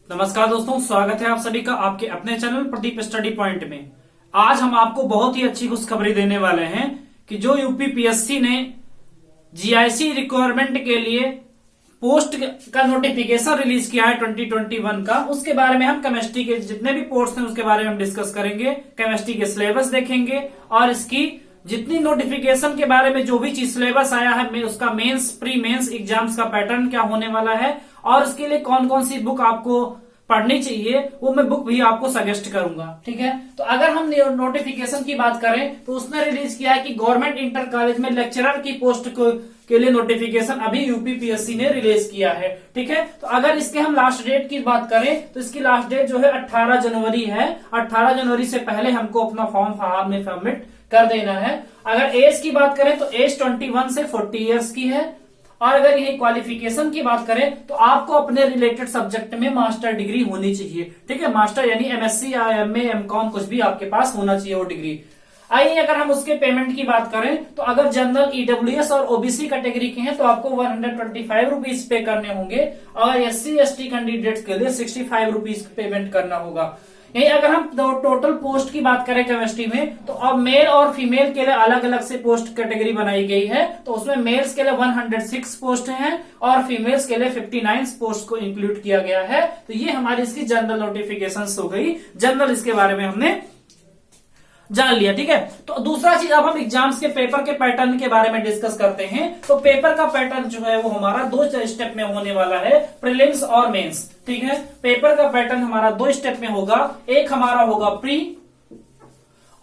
नमस्कार दोस्तों, स्वागत है आप सभी का आपके अपने चैनल प्रदीप स्टडी पॉइंट में। आज हम आपको बहुत ही अच्छी खुशखबरी देने वाले हैं कि जो यूपीपीएससी ने जीआईसी रिक्वायरमेंट के लिए पोस्ट का नोटिफिकेशन रिलीज किया है 2021 का, उसके बारे में हम केमिस्ट्री के जितने भी पोस्ट हैं उसके बारे में हम डिस्कस करेंगे। केमिस्ट्री के सिलेबस देखेंगे और इसकी जितनी नोटिफिकेशन के बारे में जो भी चीज सिलेबस आया है उसका मेंस प्री मेंस एग्जाम्स का पैटर्न क्या होने वाला है और इसके लिए कौन कौन सी बुक आपको पढ़नी चाहिए वो मैं बुक भी आपको सजेस्ट करूंगा। ठीक है, तो अगर हम नोटिफिकेशन की बात करें तो उसने रिलीज किया है कि गवर्नमेंट इंटर कॉलेज में लेक्चरर की पोस्ट के लिए नोटिफिकेशन अभी यूपीपीएससी ने रिलीज किया है। ठीक है, तो अगर इसके हम लास्ट डेट की बात करें तो इसकी लास्ट डेट जो है 18 जनवरी है। 18 जनवरी से पहले हमको अपना फॉर्म फार्म में सबमिट कर देना है। अगर एज की बात करें तो एज 21 से 40 इयर्स की है और अगर यही क्वालिफिकेशन की बात करें तो आपको अपने रिलेटेड सब्जेक्ट में मास्टर डिग्री होनी चाहिए। ठीक है, मास्टर यानी एमएससी या एमए एमकॉम कुछ भी आपके पास होना चाहिए वो डिग्री। आइए अगर हम उसके पेमेंट की बात करें तो अगर जनरल ईडब्ल्यूएस और ओबीसी कैटेगरी के हैं तो आपको 125 रुपीज पे करने होंगे और एससी एसटी कैंडिडेट्स के लिए 65 रुपीज पेमेंट करना होगा। यही अगर हम टोटल पोस्ट की बात करें केमिस्ट्री में तो अब मेल और फीमेल के लिए अलग अलग से पोस्ट कैटेगरी बनाई गई है। तो उसमें मेल्स के लिए 106 पोस्ट हैं और फीमेल्स के लिए 59 पोस्ट को इंक्लूड किया गया है। तो ये हमारी इसकी जनरल नोटिफिकेशन हो गई। जनरल इसके बारे में हमने जान लिया। ठीक है, तो दूसरा चीज अब हम एग्जाम्स के पेपर के पैटर्न के बारे में डिस्कस करते हैं। तो पेपर का पैटर्न जो है वो हमारा 2 स्टेप में होने वाला है, प्रीलिम्स और मेंस। ठीक है, पेपर का पैटर्न हमारा 2 स्टेप में होगा। एक हमारा होगा प्री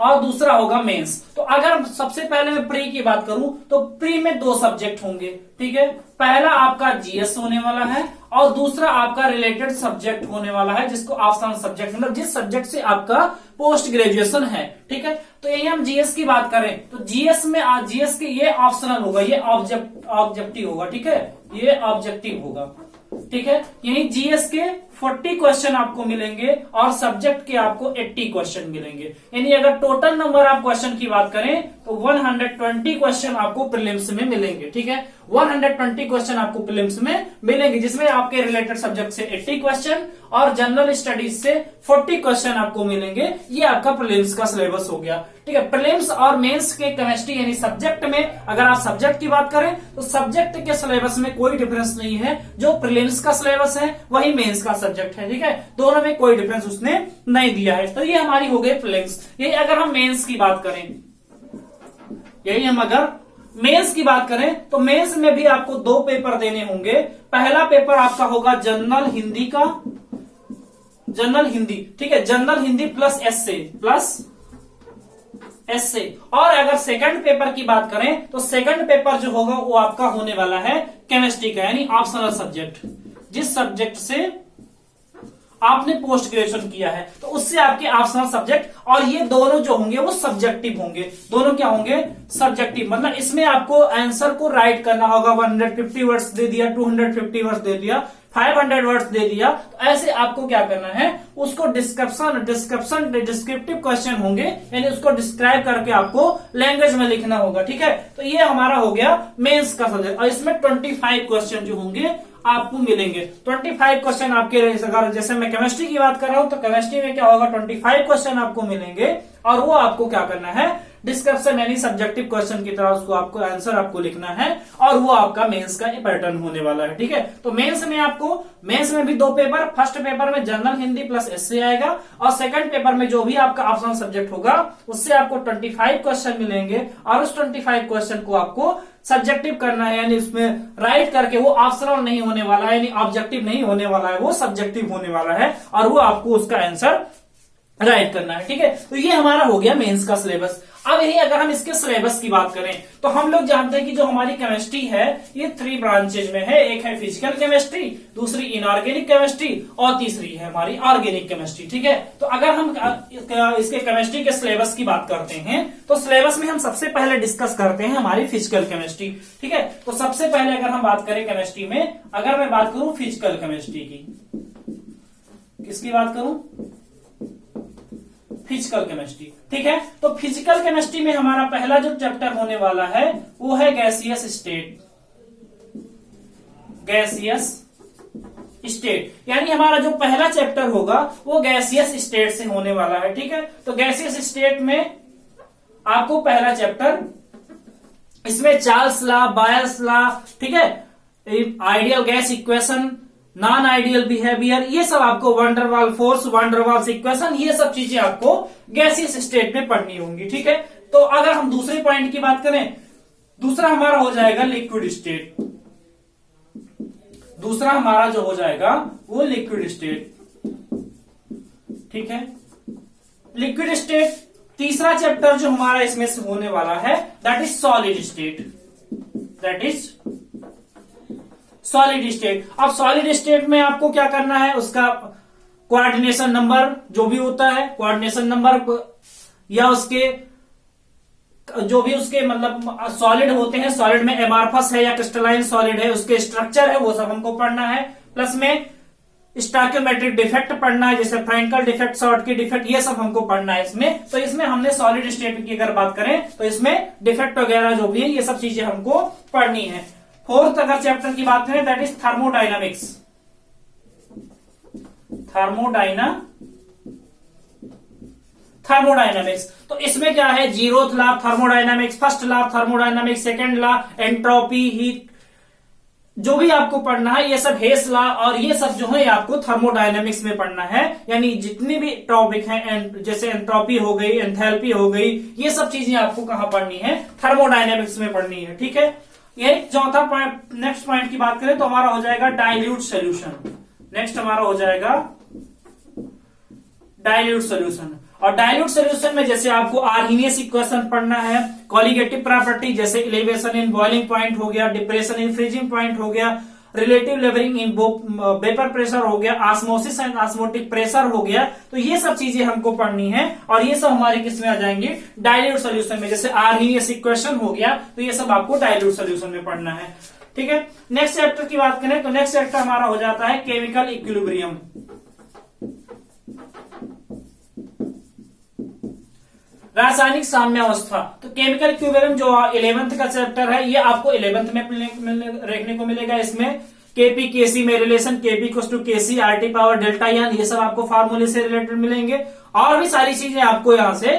और दूसरा होगा मेंस। तो अगर सबसे पहले मैं प्री की बात करूं तो प्री में 2 सब्जेक्ट होंगे। ठीक है, पहला आपका जीएस होने वाला है और दूसरा आपका रिलेटेड सब्जेक्ट होने वाला है जिसको ऑप्शनल सब्जेक्ट मतलब जिस सब्जेक्ट से आपका पोस्ट ग्रेजुएशन है। ठीक है, तो यही हम जीएस की बात करें तो जीएस में जीएस के ये ऑप्शनल होगा, ये ऑब्जेक्टिव होगा। ठीक है, ये ऑब्जेक्टिव होगा। ठीक है, यही जीएस के 40 क्वेश्चन आपको मिलेंगे और सब्जेक्ट के आपको 80 क्वेश्चन मिलेंगे। यानी अगर टोटल नंबर ऑफ क्वेश्चन की बात करें तो 120 क्वेश्चन आपको प्रीलिम्स में मिलेंगे। ठीक है, 120 क्वेश्चन आपको प्रीलिम्स में मिलेंगे जिसमें आपके रिलेटेड सब्जेक्ट से 80 क्वेश्चन और जनरल स्टडीज से 40 क्वेश्चन आपको मिलेंगे। ये आपका प्रीलिम्स का सिलेबस हो गया। ठीक है, प्रीलिम्स और मेंस के केमिस्ट्री यानी सब्जेक्ट में अगर आप सब्जेक्ट की बात करें तो सब्जेक्ट के सिलेबस में कोई डिफरेंस नहीं है। जो प्रीलिम्स का सिलेबस है वही मेंस का सब्जेक्ट है। ठीक है, दोनों में कोई डिफरेंस उसने नहीं दिया है। तो ये हमारी हो गई प्रीलिम्स। यही अगर हम मेंस की बात करें, यही हम अगर मेंस की बात करें तो मेंस में भी आपको 2 पेपर देने होंगे। पहला पेपर आपका होगा जनरल हिंदी का, जनरल हिंदी। ठीक है, जनरल हिंदी प्लस एस्से। और अगर सेकंड पेपर की बात करें तो सेकंड पेपर जो होगा वो आपका होने वाला है केमिस्ट्री का यानी ऑप्शनल सब्जेक्ट, जिस सब्जेक्ट से आपने पोस्ट ग्रेजुएशन किया है तो उससे आपके ऑप्शनल सब्जेक्ट। और ये दोनों जो होंगे वो सब्जेक्टिव होंगे। दोनों क्या होंगे? सब्जेक्टिव। मतलब इसमें आपको आंसर को राइट करना होगा। 150 वर्ड्स दे दिया, 250 वर्ड्स दे दिया, 500 वर्ड्स दे दिया, तो ऐसे आपको क्या करना है उसको डिस्क्रिप्टिव क्वेश्चन होंगे यानी उसको डिस्क्राइब करके आपको लैंग्वेज में लिखना होगा। ठीक है, तो ये हमारा हो गया मेंस का सब्जेक्ट और इसमें 25 क्वेश्चन जो होंगे आपको मिलेंगे। 25 क्वेश्चन आपके, अगर जैसे मैं केमिस्ट्री की बात कर रहा हूं तो केमिस्ट्री में क्या होगा 25 क्वेश्चन आपको मिलेंगे और वो आपको क्या करना है डिस्क्रिप्शन यानी सब्जेक्टिव क्वेश्चन की तरह उसको आपको आंसर आपको लिखना है और वो आपका मेंस का पैटर्न होने वाला है। ठीक है, तो मेंस में भी 2 पेपर। फर्स्ट पेपर में जनरल हिंदी प्लस एस्से आएगा और सेकंड पेपर में जो भी आपका ऑप्शनल सब्जेक्ट होगा उससे आपको 25 क्वेश्चन मिलेंगे और उस 25 क्वेश्चन को आपको सब्जेक्टिव करना है यानी उसमें राइट करके, वो ऑप्शनल नहीं होने वाला है यानी ऑब्जेक्टिव नहीं होने वाला है, वो सब्जेक्टिव होने वाला है और वो आपको उसका आंसर राइट करना है। ठीक है, तो ये हमारा हो गया मेंस का सिलेबस। अब यही अगर हम इसके सिलेबस की बात करें तो हम लोग जानते हैं कि जो हमारी केमिस्ट्री है ये 3 ब्रांचेज में है। एक है फिजिकल केमिस्ट्री, दूसरी इनऑर्गेनिक केमिस्ट्री और तीसरी है हमारी ऑर्गेनिक केमिस्ट्री। ठीक है, तो अगर हम इसके केमिस्ट्री के सिलेबस की बात करते हैं तो सिलेबस में हम सबसे पहले डिस्कस करते हैं हमारी फिजिकल केमिस्ट्री। ठीक है, तो सबसे पहले अगर हम बात करें केमिस्ट्री में, अगर मैं बात करूं फिजिकल केमिस्ट्री की, किसकी बात करूं? Physical chemistry. ठीक है, तो फिजिकल केमिस्ट्री में हमारा पहला जो चैप्टर होने वाला है वो है गैसियस स्टेट। गैसियस स्टेट, यानी हमारा जो पहला चैप्टर होगा वो गैसियस स्टेट से होने वाला है। ठीक है, तो गैसियस स्टेट में आपको पहला चैप्टर, इसमें चार्ल्स लॉ, बायर्स लॉ, ठीक है, ideal gas equation, non ideal behaviour, ये सब आपको वंडरवाल फोर्स, वंडरवाल्स इक्वेशन, ये सब चीजें आपको गैसियस स्टेट में पढ़नी होंगी। ठीक है, तो अगर हम दूसरे पॉइंट की बात करें, दूसरा हमारा हो जाएगा लिक्विड स्टेट। दूसरा हमारा जो हो जाएगा वो लिक्विड स्टेट। ठीक है, लिक्विड स्टेट तीसरा चैप्टर जो हमारा इसमें से होने वाला है that is solid state. That is solid state. अब सॉलिड स्टेट में आपको क्या करना है, उसका कोऑर्डिनेशन नंबर जो भी होता है, कोऑर्डिनेशन नंबर या उसके जो भी उसके मतलब सॉलिड होते हैं, सॉलिड में एमार्फस है या क्रिस्टलाइन सॉलिड है, उसके स्ट्रक्चर है वो सब हमको पढ़ना है। प्लस में स्टोइकियोमेट्रिक डिफेक्ट पढ़ना है, जैसे फ्रैंकल डिफेक्ट, शॉर्टकी डिफेक्ट, ये सब हमको पढ़ना है इसमें। तो इसमें हमने सॉलिड स्टेट की अगर बात करें तो इसमें डिफेक्ट वगैरह जो भी है ये सब चीजें हमको पढ़नी है। फोर्थ अगर चैप्टर की बात करें दैट इज थर्मोडाइनमिक्स। थर्मोडाइनमिक्स, तो इसमें क्या है, zeroth law thermodynamics, first law thermodynamics, second law entropy, heat, जो भी आपको पढ़ना है ये सब हेस लॉ और ये सब जो है आपको थर्मोडायनेमिक्स में पढ़ना है। यानी जितने भी टॉपिक हैं, जैसे एंट्रोपी हो गई, एंथैल्पी हो गई, ये सब चीजें आपको कहां पढ़नी है, थर्मोडायनेमिक्स में पढ़नी है। ठीक है, ये चौथा पॉइंट। नेक्स्ट पॉइंट की बात करें तो हमारा हो जाएगा डाइल्यूट सोल्यूशन। नेक्स्ट हमारा हो जाएगा डाइल्यूट सोल्यूशन। और डाइल्यूट सोल्यूशन में जैसे आपको आर्हीनियस इक्वेशन पढ़ना है, कॉलिगेटिव प्रॉपर्टी जैसे एलिवेशन इन बॉइलिंग पॉइंट हो गया, डिप्रेशन इन फ्रीजिंग पॉइंट हो गया, relative levelling in vapour pressure हो गया, ऑस्मोसिस एंड ऑस्मोटिक प्रेशर हो गया। तो ये सब चीजें हमको पढ़नी है और ये सब हमारे किस में आ जाएंगे, डाइल्यूट सोल्यूशन में। जैसे आर्हीनियस इक्वेशन हो गया तो ये सब आपको डाइल्यूट सोल्यूशन में पढ़ना है। ठीक है, नेक्स्ट चैप्टर की बात करें तो नेक्स्ट चैप्टर हमारा हो जाता है केमिकल इक्विलिब्रियम। रासायनिक साम्यावस्था। तो केमिकल इक्विलिब्रियम जो 11th का चैप्टर है ये आपको 11th में देखने को मिलेगा। इसमें केपी केसी में relation, KP equals to KC RT power delta N, ये सब आपको फार्मूले से रिलेटेड मिलेंगे। और भी सारी चीजें आपको यहाँ से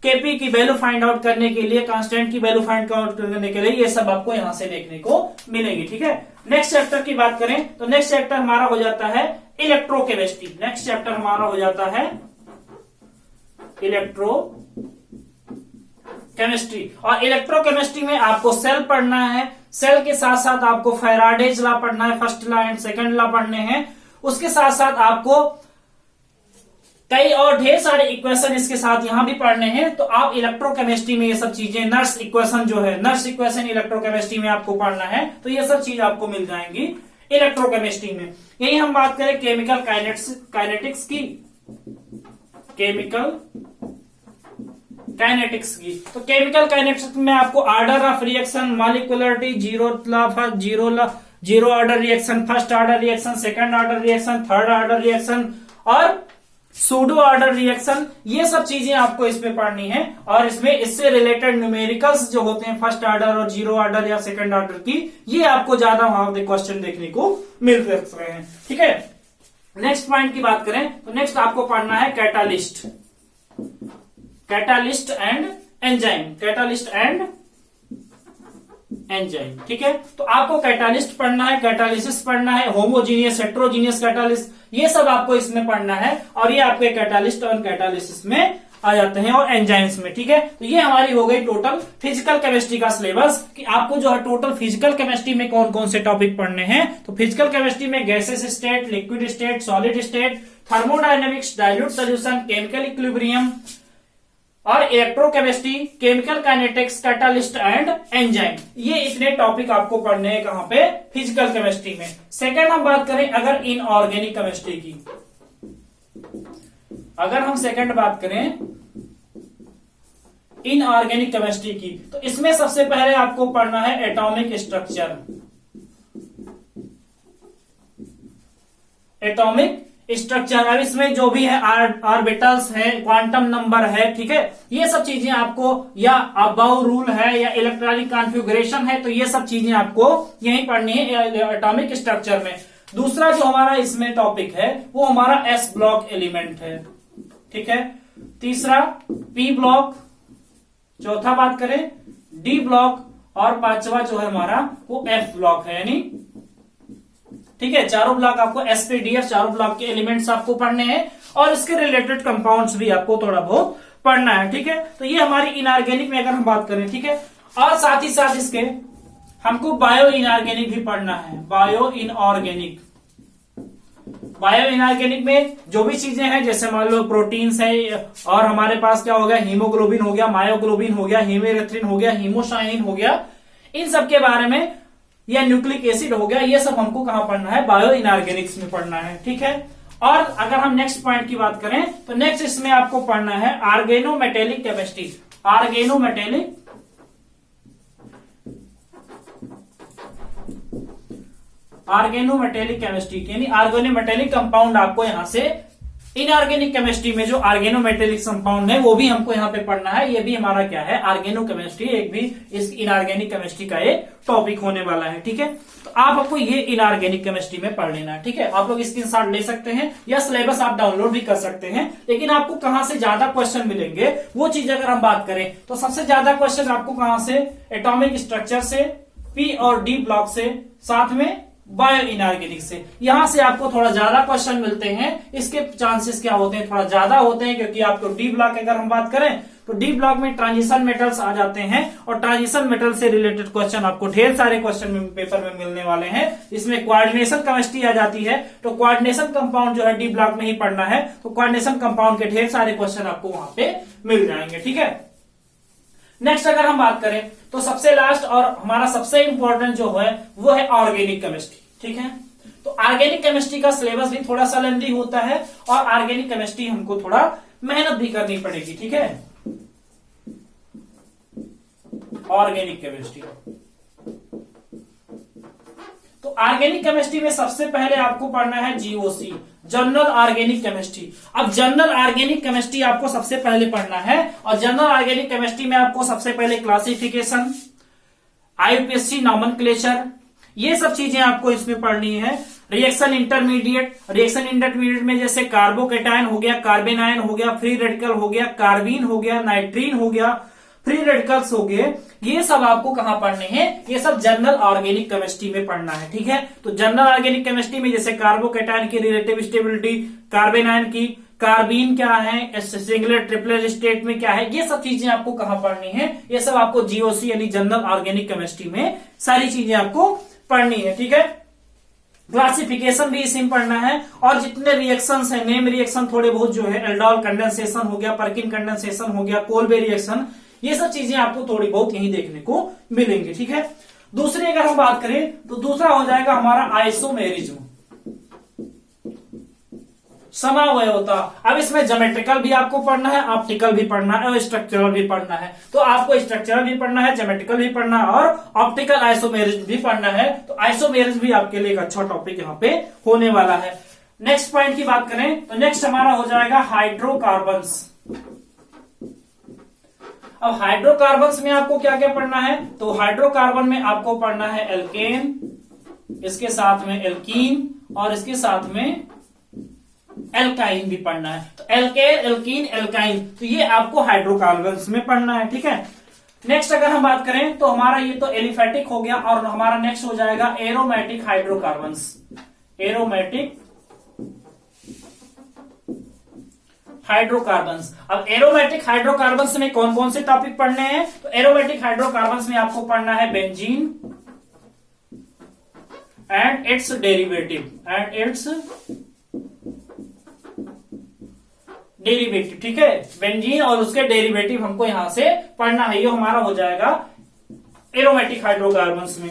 केपी की वैल्यू फाइंड आउट करने के लिए, कांस्टेंट की वैल्यू फाइंड आउट करने के लिए ये सब आपको यहाँ से देखने को मिलेगी। ठीक है, नेक्स्ट चैप्टर की बात करें तो नेक्स्ट चैप्टर हमारा हो जाता है इलेक्ट्रोकेमिस्ट्री। नेक्स्ट चैप्टर हमारा हो जाता है इलेक्ट्रो केमिस्ट्री। और इलेक्ट्रोकेमिस्ट्री में आपको सेल पढ़ना है, सेल के साथ साथ आपको फैराडेज लॉ पढ़ना है, first law and second law पढ़ने हैं। उसके साथ साथ आपको कई और ढेर सारे इक्वेशन इसके साथ यहां भी पढ़ने हैं। तो आप इलेक्ट्रोकेमिस्ट्री में ये सब चीजें, नर्स इक्वेशन जो है, नर्स इक्वेशन इलेक्ट्रोकेमिस्ट्री में आपको पढ़ना है, तो ये सब चीज आपको मिल जाएंगी इलेक्ट्रोकेमिस्ट्री में। यही हम बात करें केमिकल काइनेटिक्स की, केमिकल काइनेटिक्स की। तो केमिकल काइनेटिक्स में आपको order of reaction, molecularity, zero order reaction, first order reaction, second order reaction, third order reaction और सूडो ऑर्डर रिएक्शन, ये सब चीजें आपको इसमें पढ़नी है। और इसमें इससे रिलेटेड न्यूमेरिकल्स जो होते हैं फर्स्ट ऑर्डर और जीरो ऑर्डर या सेकंड ऑर्डर की, ये आपको ज्यादा वहां पे क्वेश्चन देखने को मिल रहे हैं। ठीक है, नेक्स्ट पॉइंट की बात करें तो नेक्स्ट आपको पढ़ना है catalyst, catalyst and enzyme, catalyst and enzyme. ठीक है, तो आपको कैटालिस्ट पढ़ना है, कैटालिसिस पढ़ना है, होमोजीनियस हेट्रोजीनियस कैटालिस्ट, ये सब आपको इसमें पढ़ना है। और ये आपके कैटालिस्ट और कैटालिसिस में आ जाते हैं और एंजाइम्स में। ठीक है, तो ये हमारी हो गई टोटल फिजिकल केमिस्ट्री का सिलेबस, कि आपको जो है टोटल फिजिकल केमिस्ट्री में कौन कौन से टॉपिक पढ़ने हैं। तो फिजिकल केमिस्ट्री में gases state, liquid state, solid state, thermodynamics, dilute solution, chemical equilibrium और electrochemistry, chemical kinetics, catalyst and enzyme, ये इतने टॉपिक आपको पढ़ने हैं कहां पे, फिजिकल केमिस्ट्री में। सेकंड हम बात करें अगर इनऑर्गेनिक केमिस्ट्री की, अगर हम सेकंड बात करें इनऑर्गेनिक केमिस्ट्री की, तो इसमें सबसे पहले आपको पढ़ना है एटॉमिक स्ट्रक्चर, एटॉमिक स्ट्रक्चर। अब इसमें जो भी है ऑर्बिटल्स है, क्वांटम नंबर है, ठीक है, ये सब चीजें आपको, या अबाउ रूल है या इलेक्ट्रॉनिक कॉन्फ़िगरेशन है, तो ये सब चीजें आपको यहीं पढ़नी है एटॉमिक स्ट्रक्चर में। दूसरा जो हमारा इसमें टॉपिक है वो हमारा एस ब्लॉक एलिमेंट है, ठीक है। तीसरा पी ब्लॉक, चौथा बात करें डी ब्लॉक, और पांचवा जो है हमारा वो एफ ब्लॉक है, यानी ठीक है। चारों ब्लॉक आपको एसपीडीएफ, चारों ब्लॉक के एलिमेंट्स आपको पढ़ने हैं और इसके रिलेटेड कंपाउंड्स भी आपको थोड़ा बहुत पढ़ना है, ठीक है। तो ये हमारी इनऑर्गेनिक में अगर हम बात करें, ठीक है। और साथ ही साथ इसके हमको बायो इनऑर्गेनिक भी पढ़ना है। बायो इनऑर्गेनिक, बायो इनऑर्गेनिक में जो भी चीजें हैं, जैसे मान लो प्रोटीन्स है, और हमारे पास क्या हो गया, हीमोग्लोबिन हो गया, मायोग्लोबिन हो गया, हीमोरेथ्रिन हो गया, हीमोसाइनिन हो गया, इन सब के बारे में, या न्यूक्लिक एसिड हो गया, ये सब हमको कहां पढ़ना है, बायो इनऑर्गेनिक्स में पढ़ना है, ठीक है। और अगर हम नेक्स्ट पॉइंट की बात करें तो नेक्स्ट इसमें आपको पढ़ना है ऑर्गेनोमेटेलिक केमिस्ट्री। ऑर्गेनोमेटेलिक केमिस्ट्री यानी ऑर्गेनोमेटेलिक कंपाउंड आपको यहां से इनऑर्गेनिक केमिस्ट्री में जो ऑर्गेनोमेटेलिक कंपाउंड है वो भी हमको यहाँ पे पढ़ना है। ये भी हमारा क्या है, ऑर्गेनो केमिस्ट्री, एक भी इस इनऑर्गेनिक केमिस्ट्री का एक टॉपिक होने वाला है, ठीक है। तो आपको ये इनऑर्गेनिक केमिस्ट्री में पढ़ लेना है, ठीक है। आप लोग स्क्रीनशॉट ले सकते हैं या सिलेबस आप डाउनलोड भी कर सकते हैं, लेकिन आपको कहां से ज्यादा क्वेश्चन मिलेंगे वो चीज अगर हम बात करें तो सबसे ज्यादा क्वेश्चन आपको कहां से, एटॉमिक स्ट्रक्चर से, पी और डी ब्लॉक से, साथ में बायो इनऑर्गेनिक से, यहां से आपको थोड़ा ज्यादा क्वेश्चन मिलते हैं। इसके चांसेस क्या होते हैं, थोड़ा ज्यादा होते हैं, क्योंकि आपको डी ब्लॉक अगर हम बात करें तो डी ब्लॉक में ट्रांजिशन मेटल्स आ जाते हैं, और ट्रांजिशन मेटल से रिलेटेड क्वेश्चन आपको ढेर सारे क्वेश्चन पेपर में मिलने वाले हैं। इसमें कोऑर्डिनेशन केमिस्ट्री आ जाती है, तो कोऑर्डिनेशन कंपाउंड जो है डी ब्लॉक में ही पढ़ना है, तो कोऑर्डिनेशन कंपाउंड के ढेर सारे क्वेश्चन आपको वहां पे मिल जाएंगे, ठीक है। नेक्स्ट अगर हम बात करें तो सबसे लास्ट और हमारा सबसे इंपॉर्टेंट जो है वो है ऑर्गेनिक केमिस्ट्री, ठीक है। तो ऑर्गेनिक केमिस्ट्री का सिलेबस भी थोड़ा सा लेंथी होता है, और ऑर्गेनिक केमिस्ट्री हमको थोड़ा मेहनत भी करनी पड़ेगी, ठीक है। ऑर्गेनिक केमिस्ट्री, तो ऑर्गेनिक केमिस्ट्री में सबसे पहले आपको पढ़ना है जीओसी, जनरल ऑर्गेनिक केमिस्ट्री। अब जनरल ऑर्गेनिक केमिस्ट्री आपको सबसे पहले पढ़ना है, और जनरल ऑर्गेनिक केमिस्ट्री में आपको सबसे पहले क्लासिफिकेशन, आईयूपीएसी नॉमेनक्लेचर, ये सब चीजें आपको इसमें पढ़नी है। रिएक्शन इंटरमीडिएट में जैसे कार्बोकेटायन हो गया, कार्बेनायन हो गया, फ्री रेडिकल हो गया, कार्बीन हो गया, नाइट्रीन हो गया, फ्री रेडिकल्स हो गए, ये सब आपको कहां पढ़ने हैं, ये सब जनरल ऑर्गेनिक केमिस्ट्री में पढ़ना है, ठीक है। तो जनरल ऑर्गेनिक केमिस्ट्री में जैसे कार्बोकेटायन की रिलेटिव स्टेबिलिटी, कार्बेनायन की, कार्बीन क्या है, सिंगलेट ट्रिपलेट स्टेट में क्या है, ये सब चीजें आपको कहां पढ़नी है, ये सब आपको जीओसी यानी जनरल ऑर्गेनिक केमिस्ट्री में सारी चीजें आपको पढ़नी है, ठीक है। क्लासिफिकेशन भी इसी में पढ़ना है, और जितने रिएक्शंस हैं, नेम रिएक्शन थोड़े बहुत जो है, एल्डोल कंडेंसेशन हो गया, पर्किन कंडेंसेशन हो गया, कोल्बे रिएक्शन, ये सब चीजें आपको थोड़ी बहुत यही देखने को मिलेंगी, ठीक है। दूसरी अगर हम बात करें तो दूसरा हो जाएगा हमारा आइसोमेरिज्म, समावयवता। अब इसमें ज्योमेट्रिकल भी आपको पढ़ना है, ऑप्टिकल भी पढ़ना है, और स्ट्रक्चरल भी पढ़ना है। तो आपको स्ट्रक्चरल भी पढ़ना है, ज्योमेट्रिकल भी पढ़ना है, और ऑप्टिकल आइसोमेरिज्म भी पढ़ना है। तो आइसोमेरिज्म भी आपके लिए एक अच्छा टॉपिक यहाँ पे होने वाला है। नेक्स्ट पॉइंट की बात करें तो नेक्स्ट हमारा हो जाएगा हाइड्रोकार्बन्स। अब हाइड्रोकार्बन्स में आपको क्या क्या पढ़ना है, तो हाइड्रोकार्बन में आपको पढ़ना है एल्केन, इसके साथ में एल्कीन, और इसके साथ में एल्काइन भी पढ़ना है। तो एल्केन, एल्कीन, एल्काइन, तो ये आपको हाइड्रोकार्बन्स में पढ़ना है, ठीक है। नेक्स्ट अगर हम बात करें तो हमारा ये तो एलिफेटिक हो गया, और हमारा नेक्स्ट हो जाएगा एरोमेटिक हाइड्रोकार्बन्स। Aromatic hydrocarbons. अब एरोमेटिक हाइड्रोकार्बन्स में कौन कौन से टॉपिक पढ़ने हैं, तो एरोमेटिक हाइड्रोकार्बन्स में आपको पढ़ना है बेंजीन एंड इट्स डेरिवेटिव, ठीक है। बेंजीन और उसके डेरिवेटिव हमको यहां से पढ़ना है, ये हमारा हो जाएगा एरोमेटिक हाइड्रोकार्बन्स में,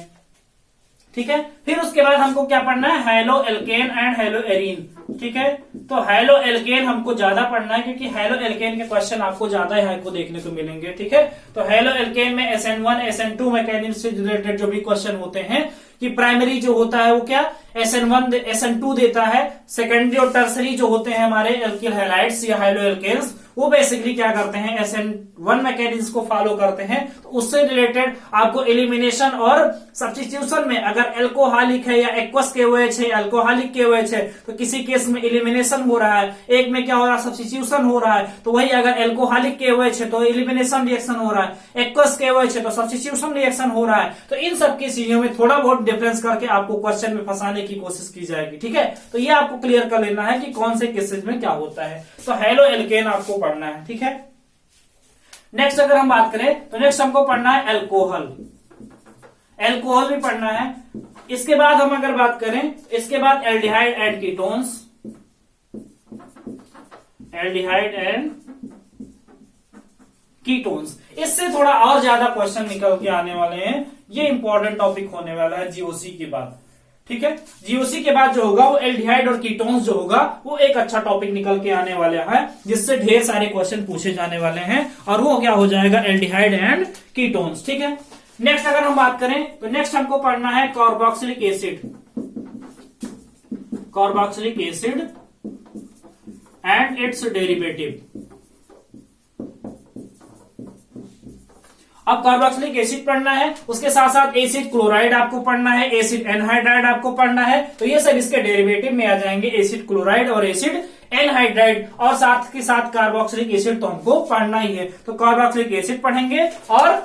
ठीक है। फिर उसके बाद हमको क्या पढ़ना है, halo alkane and hello arene, ठीक है। तो हेलो एल्केन हमको ज्यादा पढ़ना है, क्योंकि हेलो एल्केन के क्वेश्चन आपको ज्यादा यहाँ को देखने को मिलेंगे, ठीक है। तो हेलो एल्केन में SN1 SN2 मैकेनिज्म से रिलेटेड जो भी क्वेश्चन होते हैं, कि प्राइमरी जो होता है वो क्या SN1 SN2 देता है, सेकेंडरी और टर्सरी जो होते हैं हमारे एल्किल हैलाइड्स या हाइलो एल्केन्स, वो बेसिकली क्या करते हैं, SN1 मैकेनिज्म को फॉलो करते हैं। तो उससे रिलेटेड आपको एलिमिनेशन और सब्स्टिट्यूशन में अगर एल्कोहलिक है या एक्वस KOH है, एल्कोहलिक KOH है, तो किसी केस में इलिमिनेशन हो रहा है, एक में क्या हो रहा है, सब्स्टिट्यूशन हो रहा है। तो वही अगर एल्कोहलिक KOH है तो इलिमिनेशन रिएक्शन हो रहा है, एक्वस KOH है तो सब्स्टिट्यूशन रिएक्शन हो रहा है। तो इन सब की चीजों में थोड़ा बहुत डिफरेंस करके आपको क्वेश्चन में फंसाने की कोशिश की जाएगी, ठीक है। तो ये आपको क्लियर कर लेना है कि कौन से केसेस में क्या होता है। तो हेलो एल्केन आपको पढ़ना है, ठीक है। नेक्स्ट अगर हम बात करें तो नेक्स्ट हमको पढ़ना है एल्कोहल, एल्कोहल भी पढ़ना है। इसके बाद हम अगर बात करें, इसके बाद aldehyde and ketones, aldehyde and ketones. इससे थोड़ा और ज्यादा क्वेश्चन निकल के आने वाले हैं, ये इंपॉर्टेंट टॉपिक होने वाला है जीओसी के बाद, ठीक है। जीओसी के बाद जो होगा वो एल्डिहाइड और कीटोन्स जो होगा वो एक अच्छा टॉपिक निकल के आने वाला है, जिससे ढेर सारे क्वेश्चन पूछे जाने वाले हैं, और वो क्या हो जाएगा, एल्डिहाइड एंड कीटोन्स, ठीक है। नेक्स्ट अगर हम बात करें तो नेक्स्ट हमको पढ़ना है carboxylic acid, carboxylic acid and it's derivative. अब कार्बोक्सिलिक एसिड पढ़ना है, उसके साथ साथ एसिड क्लोराइड आपको पढ़ना है, एसिड एनहाइड्राइड आपको पढ़ना है। तो ये सब इसके डेरिवेटिव में आ जाएंगे, एसिड क्लोराइड और एसिड एनहाइड्राइड, और साथ के साथ कार्बोक्सिलिक एसिड तो हमको पढ़ना ही है। तो कार्बोक्सिलिक एसिड पढ़ेंगे और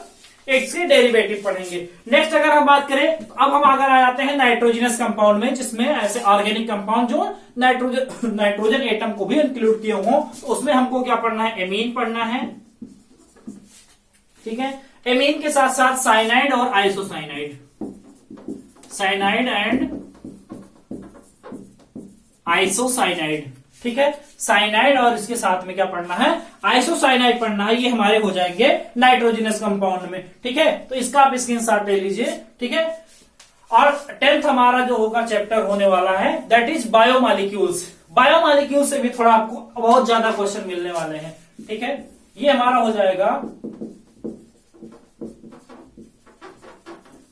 इसके डेरिवेटिव पढ़ेंगे। नेक्स्ट अगर हम बात करें तो अब हम आगे आ जाते हैं नाइट्रोजनस कंपाउंड में, जिसमें ऐसे ऑर्गेनिक कंपाउंड जो नाइट्रोजन एटम को भी इंक्लूड किए हों, तो उसमें हमको क्या पढ़ना है, एमीन पढ़ना है, ठीक है। एमीन के साथ साथ साइनाइड और आइसोसाइनाइड, साइनाइड एंड आइसोसाइनाइड, ठीक है। साइनाइड और इसके साथ में क्या पढ़ना है, आइसोसाइनाइड पढ़ना है। ये हमारे हो जाएंगे नाइट्रोजनस कंपाउंड में, ठीक है। तो इसका आप स्क्रीनशॉट ले लीजिए, ठीक है। और 10th हमारा जो होगा चैप्टर होने वाला है दैट इज बायोमॉलिक्यूल्स। बायोमॉलिक्यूल्स से भी थोड़ा आपको बहुत ज्यादा क्वेश्चन मिलने वाले हैं, ठीक है। ये हमारा हो जाएगा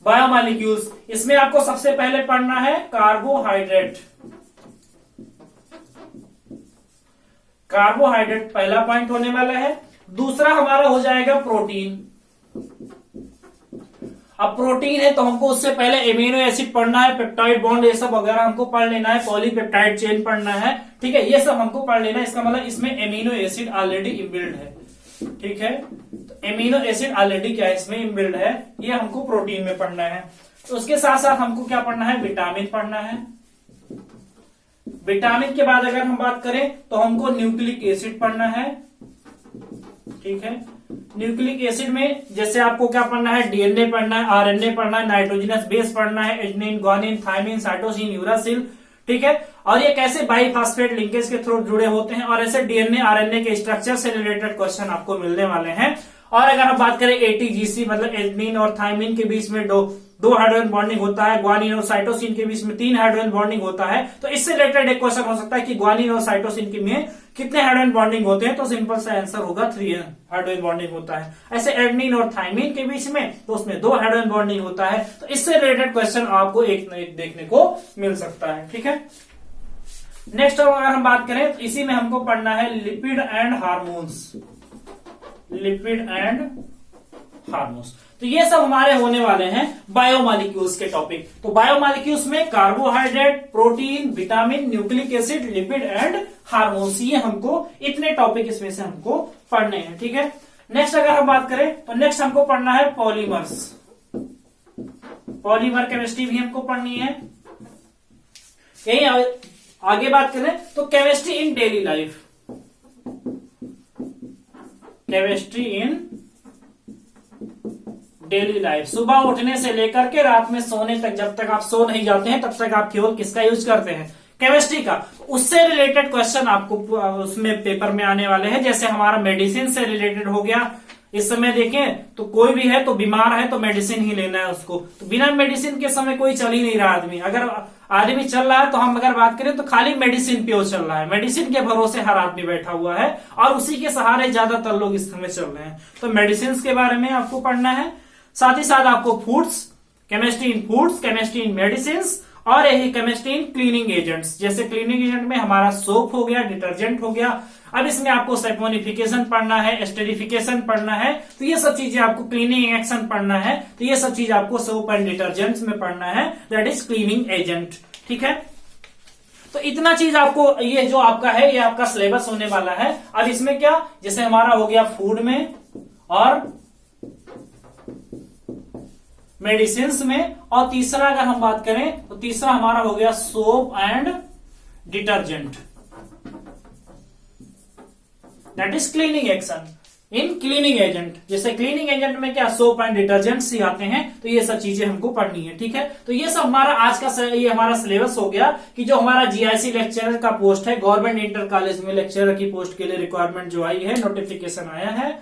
बायोमॉलिक्यूल्स। इसमें आपको सबसे पहले पढ़ना है कार्बोहाइड्रेट, कार्बोहाइड्रेट पहला पॉइंट होने वाला है। दूसरा हमारा हो जाएगा प्रोटीन। अब प्रोटीन है तो हमको उससे पहले एमिनो एसिड पढ़ना है, पेप्टाइड बॉन्ड ये सब वगैरह हमको पढ़ लेना है, पॉलीपेप्टाइड चेन पढ़ना है, ठीक है। ये सब हमको पढ़ लेना है। इसका मतलब इसमें एमिनो एसिड ऑलरेडी इनबिल्ड है, ठीक है। तो एमिनो एसिड ऑलरेडी क्या है, इसमें इनबिल्ड है, ये हमको प्रोटीन में पढ़ना है। तो उसके साथ साथ हमको क्या पढ़ना है, विटामिन पढ़ना है। विटामिन के बाद अगर हम बात करें तो हमको न्यूक्लिक एसिड पढ़ना है, ठीक है। न्यूक्लिक एसिड में जैसे आपको क्या पढ़ना है, डीएनए पढ़ना है, आरएनए पढ़ना है, नाइट्रोजनस बेस पढ़ना है, adenine, guanine, thymine, cytosine, uracil, ठीक है। और ये कैसे बाईफॉस्फेट लिंकेज के थ्रू जुड़े होते हैं, और ऐसे डीएनए आरएनए के स्ट्रक्चर से रिलेटेड क्वेश्चन आपको मिलने वाले हैं। और अगर हम बात करें एटीजीसी मतलब एडेनिन और थायमिन के बीच में दो हाइड्रोजन बॉन्डिंग होता है, ग्वानिन और साइटोसिन के बीच में 3 हाइड्रोजन बॉन्डिंग होता है। तो इससे रिलेटेड एक क्वेश्चन हो सकता है कि ग्वानिन और साइटोसिन के में कितने हाइड्रोजन बॉन्डिंग होते हैं, तो सिंपल सा आंसर होगा 3 हाइड्रोजन बॉन्डिंग होता है। ऐसे एडेनिन और थायमिन के बीच में तो उसमें 2 हाइड्रोजन बॉन्डिंग होता है। तो इससे रिलेटेड क्वेश्चन आपको एक न एक देखने को मिल सकता है, ठीक है। नेक्स्ट अगर हम बात करें तो इसी में हमको पढ़ना है lipid and hormones, lipid and hormones. तो ये सब हमारे होने वाले हैं बायोमॉलिक्यूल्स के टॉपिक। तो बायोमॉलिक्यूल्स में carbohydrate, protein, vitamin, nucleic acid, lipid and hormones, ये हमको इतने टॉपिक इसमें से हमको पढ़ने हैं, ठीक है। नेक्स्ट अगर हम बात करें तो नेक्स्ट हमको पढ़ना है पॉलीमर्स, पॉलीमर केमिस्ट्री भी हमको पढ़नी है। यही आगे बात करें तो chemistry in daily life, chemistry in daily life, सुबह उठने से लेकर के रात में सोने तक, जब तक आप सो नहीं जाते हैं तब तक आप केवल किसका यूज करते हैं, केमिस्ट्री का। उससे रिलेटेड क्वेश्चन आपको उसमें पेपर में आने वाले हैं। जैसे हमारा मेडिसिन से रिलेटेड हो गया, इस समय देखें तो कोई भी है तो बीमार है तो मेडिसिन ही लेना है उसको। तो बिना मेडिसिन के समय कोई चल ही नहीं रहा आदमी। अगर आदमी चल रहा है तो हम अगर बात करें तो खाली मेडिसिन पे चल रहा है, मेडिसिन के भरोसे हर आदमी बैठा हुआ है और उसी के सहारे ज्यादातर लोग इस समय चल रहे हैं। तो मेडिसिन के बारे में आपको पढ़ना है। साथ ही साथ आपको foods, chemistry in foods, chemistry in medicine और यही केमिस्ट्री इन क्लीनिंग एजेंट्स, जैसे क्लीनिंग एजेंट में हमारा सोप हो गया, डिटर्जेंट हो गया। अब इसमें आपको सैपोनिफिकेशन पढ़ना है, एस्टेरिफिकेशन पढ़ना है, तो ये सब चीजें आपको, क्लीनिंग एक्शन पढ़ना है, तो ये सब चीज आपको सोप एंड डिटर्जेंट्स में पढ़ना है, दैट इज क्लीनिंग एजेंट। ठीक है, तो इतना चीज आपको, ये जो आपका है ये आपका सिलेबस होने वाला है। अब इसमें क्या, जैसे हमारा हो गया फूड में और मेडिसिन में, और तीसरा अगर हम बात करें तो तीसरा हमारा हो गया soap and detergent, that is cleaning action in cleaning agent. जैसे क्लीनिंग एजेंट में क्या, सोप एंड डिटर्जेंट्स ही आते हैं, तो ये सब चीजें हमको पढ़नी है। ठीक है, तो ये सब हमारा आज का ये हमारा सिलेबस हो गया कि जो हमारा जीआईसी लेक्चरर का पोस्ट है, गवर्नमेंट इंटर कॉलेज में लेक्चरर की पोस्ट के लिए रिक्वायरमेंट जो आई है, नोटिफिकेशन आया है,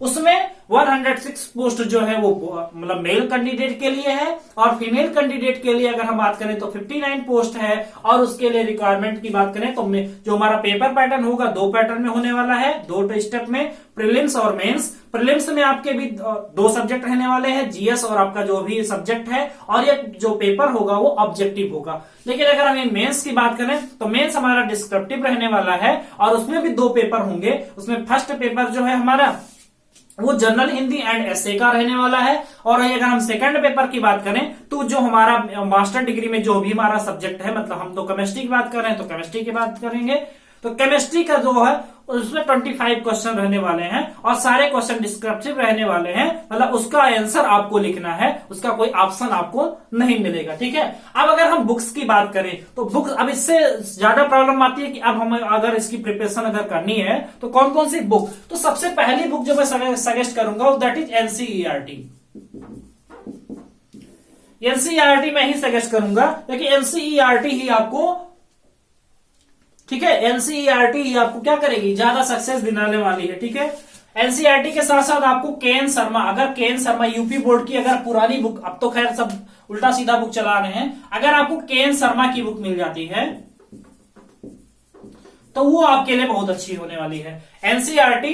उसमें 106 पोस्ट जो है वो मतलब मेल कैंडिडेट के लिए है, और फीमेल कैंडिडेट के लिए अगर हम बात करें तो 59 पोस्ट है। और उसके लिए रिक्वायरमेंट की बात करें तो जो हमारा पेपर पैटर्न होगा 2 पैटर्न में होने वाला है, 2 स्टेप में, प्रीलिम्स और मेंस। प्रीलिम्स में आपके भी 2 सब्जेक्ट रहने वाले हैं, जीएस और आपका जो भी सब्जेक्ट है, और ये जो पेपर होगा वो ऑब्जेक्टिव होगा। लेकिन अगर हम मेंस की बात करें तो मेंस हमारा डिस्क्रिप्टिव रहने वाला है, और उसमें भी 2 पेपर होंगे। उसमें फर्स्ट पेपर जो है हमारा वो जनरल हिंदी एंड एसए का रहने वाला है। और अगर हम सेकंड पेपर की बात करें तो जो हमारा मास्टर डिग्री में जो भी हमारा सब्जेक्ट है, मतलब हम तो केमिस्ट्री की बात कर रहे हैं तो केमिस्ट्री की बात करेंगे, तो केमिस्ट्री का जो है उसमें 25 क्वेश्चन रहने वाले हैं, और सारे क्वेश्चन डिस्क्रिप्टिव रहने वाले हैं, मतलब उसका आंसर आपको लिखना है, उसका कोई ऑप्शन आपको नहीं मिलेगा। ठीक है, अब अगर हम बुक्स की बात करें तो बुक्स, अब इससे ज्यादा प्रॉब्लम आती है कि अब हमें अगर इसकी प्रिपरेशन अगर करनी है तो कौन कौन सी बुक, तो सबसे पहली बुक जो मैं सजेस्ट करूंगा दैट इज एनसीईआरटी। एनसीईआरटी में ही सजेस्ट करूंगा, क्योंकि एनसीईआरटी ही आपको, ठीक है, एनसीईआरटी ही आपको क्या करेगी, ज्यादा सक्सेस दिलाने वाली है। ठीक है, एनसीईआरटी के साथ साथ आपको केएन शर्मा, अगर केएन शर्मा यूपी बोर्ड की अगर पुरानी बुक, अब तो खैर सब उल्टा सीधा बुक चला रहे हैं, अगर आपको केएन शर्मा की बुक मिल जाती है तो वो आपके लिए बहुत अच्छी होने वाली है। एनसीईआरटी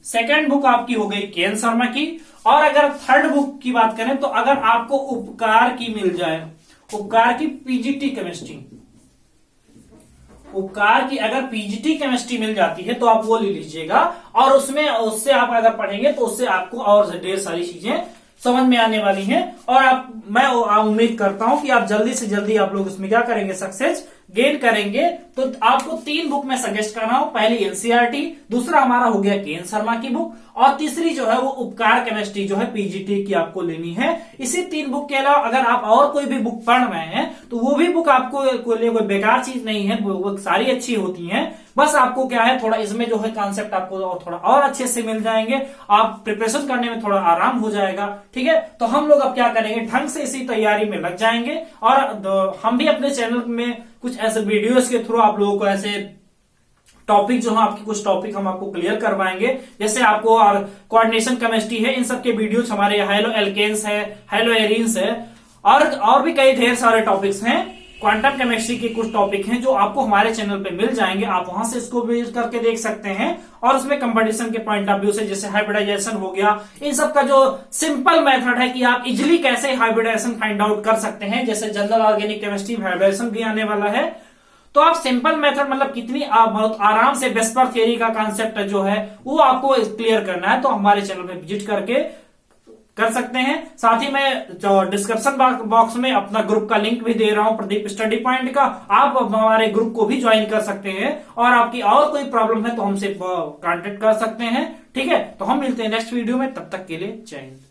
सेकंड बुक आपकी हो गई केएन शर्मा की। और अगर थर्ड बुक की बात करें तो अगर आपको उपकार की मिल जाए, उपकार की पीजीटी केमिस्ट्री, उपकार की अगर पीजीटी केमिस्ट्री मिल जाती है तो आप वो ले लीजिएगा, और उससे आप अगर पढ़ेंगे तो उससे आपको और ढेर सारी चीजें समझ में आने वाली हैं। और मैं उम्मीद करता हूं कि आप जल्दी से जल्दी आप लोग इसमें क्या करेंगे, सक्सेस गेन करेंगे। तो आपको 3 बुक में सजेस्ट कर रहा हूं, पहली एनसीईआरटी, दूसरा हमारा हो गया केएन शर्मा की बुक, और तीसरी जो है वो उपकार केमिस्ट्री जो है पीजीटी की आपको लेनी है। इसी 3 बुक के अलावा अगर आप और कोई भी बुक पढ़ रहे हैं तो वो भी बुक आपको कोई बेकार चीज नहीं है, वो सारी अच्छी होती हैं। बस आपको क्या है, थोड़ा इसमें जो है कॉन्सेप्ट आपको थोड़ा और अच्छे से मिल जाएंगे, आप प्रिपरेशन करने में थोड़ा आराम हो जाएगा। ठीक है, तो हम लोग अब क्या करेंगे, ढंग से इसी तैयारी में लग जाएंगे, और हम भी अपने चैनल में कुछ ऐसे वीडियोस के थ्रू आप लोगों को ऐसे टॉपिक जो है, आपके कुछ टॉपिक हम आपको क्लियर करवाएंगे। जैसे आपको और कोऑर्डिनेशन केमिस्ट्री है, इन सब के वीडियोस हमारे हाइलो एल्केन्स है, हाइलो एरीन्स है, और भी कई ढेर सारे टॉपिक्स हैं। क्वांटम केमिस्ट्री के कुछ टॉपिक हैं जो आपको हमारे चैनल पे मिल जाएंगे, आप वहां से इसको विजिट करके देख सकते हैं। और उसमें कंपटीशन के पॉइंट ऑफ व्यू से, जैसे हाइब्रिडाइजेशन हो गया, इन सब का जो सिंपल मेथड है कि आप इजिली कैसे हाइब्रिडाइजेशन फाइंड आउट कर सकते हैं, जैसे जनरल ऑर्गेनिक केमिस्ट्री में हाइब्रिडाइजेशन भी आने वाला है, तो आप सिंपल मेथड मतलब कितनी आप बहुत आराम से वेस्पर थ्योरी का कांसेप्ट जो है वो आपको क्लियर करना है, तो हमारे चैनल पे विजिट करके कर सकते हैं। साथ ही मैं जो डिस्क्रिप्शन बॉक्स में अपना ग्रुप का लिंक भी दे रहा हूं, प्रदीप स्टडी पॉइंट का, आप हमारे ग्रुप को भी ज्वाइन कर सकते हैं, और आपकी और कोई प्रॉब्लम है तो हमसे कांटेक्ट कर सकते हैं। ठीक है, तो हम मिलते हैं नेक्स्ट वीडियो में, तब तक के लिए जय हिंद।